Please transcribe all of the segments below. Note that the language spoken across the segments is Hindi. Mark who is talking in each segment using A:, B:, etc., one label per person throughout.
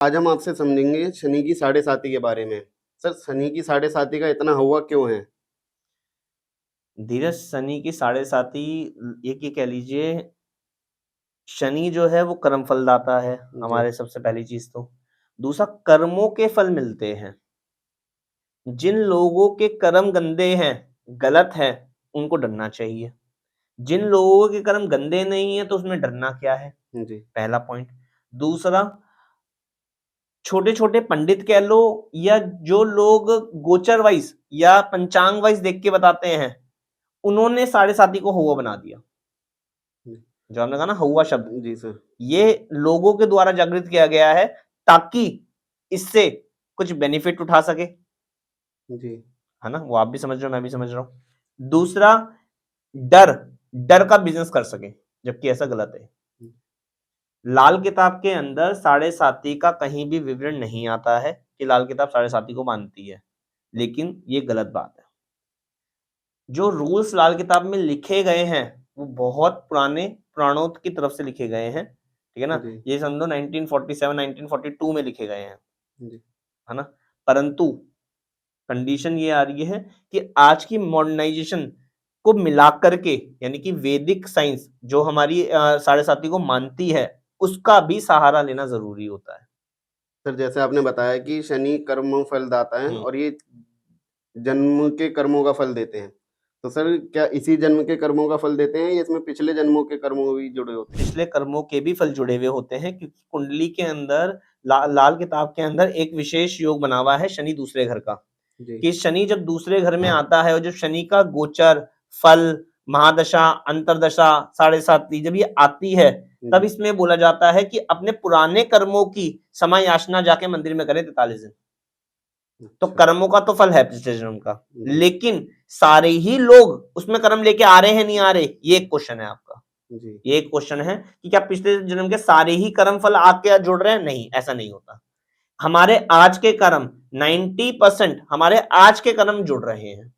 A: आज हम आपसे समझेंगे शनि की साढ़े साती के बारे में। सर, शनि की साढ़े साती का इतना हवा क्यों है?
B: धीरज, शनि की साढ़े साती, एक ये कह लीजिए, शनि जो है वो कर्म फलदाता है
A: जी।
B: हमारे। सबसे पहली चीज तो दूसरा, कर्मों के फल मिलते हैं। जिन लोगों के कर्म गंदे हैं, गलत है, उनको डरना चाहिए। जिन लोगों के कर्म गंदे नहीं है तो उसमें डरना क्या है?
A: जी।
B: पहला पॉइंट। दूसरा, छोटे छोटे पंडित कह लो या जो लोग गोचर वाइज या पंचांग वाइज देख के बताते हैं, उन्होंने साढ़े साती को हुआ बना दिया।
A: जी।
B: जो हमने कहा ना हुआ शब्द,
A: जी सर।
B: ये लोगों के द्वारा जागृत किया गया है ताकि इससे कुछ बेनिफिट उठा सके,
A: जी।
B: है ना। वो आप भी समझ रहे हो, मैं भी समझ रहा हूं। दूसरा, डर डर का बिजनेस कर सके, जबकि ऐसा गलत है। लाल किताब के अंदर साढ़े साती का कहीं भी विवरण नहीं आता है कि लाल किताब साढ़े साती को मानती है, लेकिन ये गलत बात है। जो रूल्स लाल किताब में लिखे गए हैं वो बहुत पुराने पुराणों की तरफ से लिखे गए हैं, ठीक है ना।
A: जी।
B: ये समझो 1947 1942 में लिखे गए हैं,
A: जी।
B: है ना। परंतु कंडीशन ये आ रही है कि आज की मॉडर्नाइजेशन को मिलाकर के, यानी कि वैदिक साइंस जो हमारी साढ़े साती को मानती है, उसका भी सहारा लेना जरूरी होता है।
A: सर, जैसे आपने बताया कि शनि कर्म फलदाता है
B: हम्म।
A: और ये जन्म के कर्मों का फल देते हैं। तो सर, क्या इसी जन्म के कर्मों का फल देते हैं या इसमें पिछले जन्मों के कर्मों भी जुड़े होते हैं?
B: पिछले कर्मों के भी फल जुड़े हुए होते हैं, क्योंकि कुंडली के अंदर लाल किताब के अंदर एक विशेष योग बना हुआ है शनि दूसरे घर का।
A: जी।
B: कि शनि जब दूसरे घर में आता है और जब शनि का गोचर, फल, महादशा, अंतरदशा, साढ़े साती जब ये आती है, तब
A: जी।
B: इसमें बोला जाता है कि अपने पुराने कर्मों की समय याचना जाके मंदिर में करें 43 दिन। तो
A: अच्छा।
B: कर्मों का तो फल है पिछले जन्म का,
A: जी।
B: लेकिन सारे ही लोग उसमें कर्म लेके आ रहे हैं नहीं आ रहे, ये एक क्वेश्चन है आपका।
A: जी।
B: ये एक क्वेश्चन है कि क्या पिछले जन्म के सारे ही कर्म फल आके जुड़ रहे हैं? नहीं, ऐसा नहीं होता। हमारे आज के कर्म 90% हमारे आज के कर्म जुड़ रहे हैं।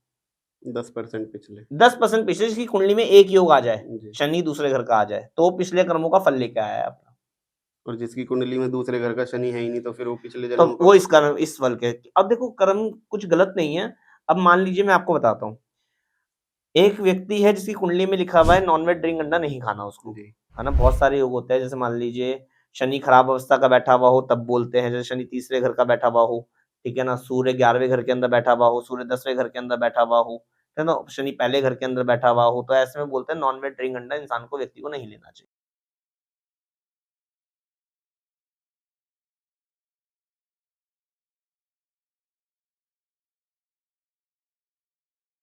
A: 10% पिछले।
B: 10% पिछले, जिसकी कुंडली में एक योग आ जाए,
A: जी।
B: शनि दूसरे घर का आ जाए, तो पिछले कर्मों का फल लेके आया है अपना।
A: और जिसकी कुंडली में दूसरे घर का शनि है ही नहीं, तो फिर वो पिछले
B: तो
A: जन्मों का
B: वो
A: फल।
B: इस कर्म इस फल के, अब देखो कर्म कुछ गलत नहीं है। अब मान लीजिए, मैं आपको बताता हूँ, एक व्यक्ति है जिसकी कुंडली में लिखा हुआ है नॉनवेज ड्रिंक अंडा नहीं खाना उसको,
A: जी।
B: है ना। बहुत सारे योग होते हैं, जैसे मान लीजिए शनि खराब अवस्था का बैठा हुआ हो तब बोलते हैं, जैसे शनि तीसरे घर का बैठा हुआ हो, ठीक है ना, सूर्य 11वें घर के अंदर बैठा हुआ हो, सूर्य 10वें घर के अंदर बैठा हुआ हो, है ना, शनि पहले घर के अंदर बैठा हुआ हो, तो ऐसे में बोलते हैं नॉनवेज ड्रिंक अंडा इंसान को, व्यक्ति को नहीं लेना चाहिए।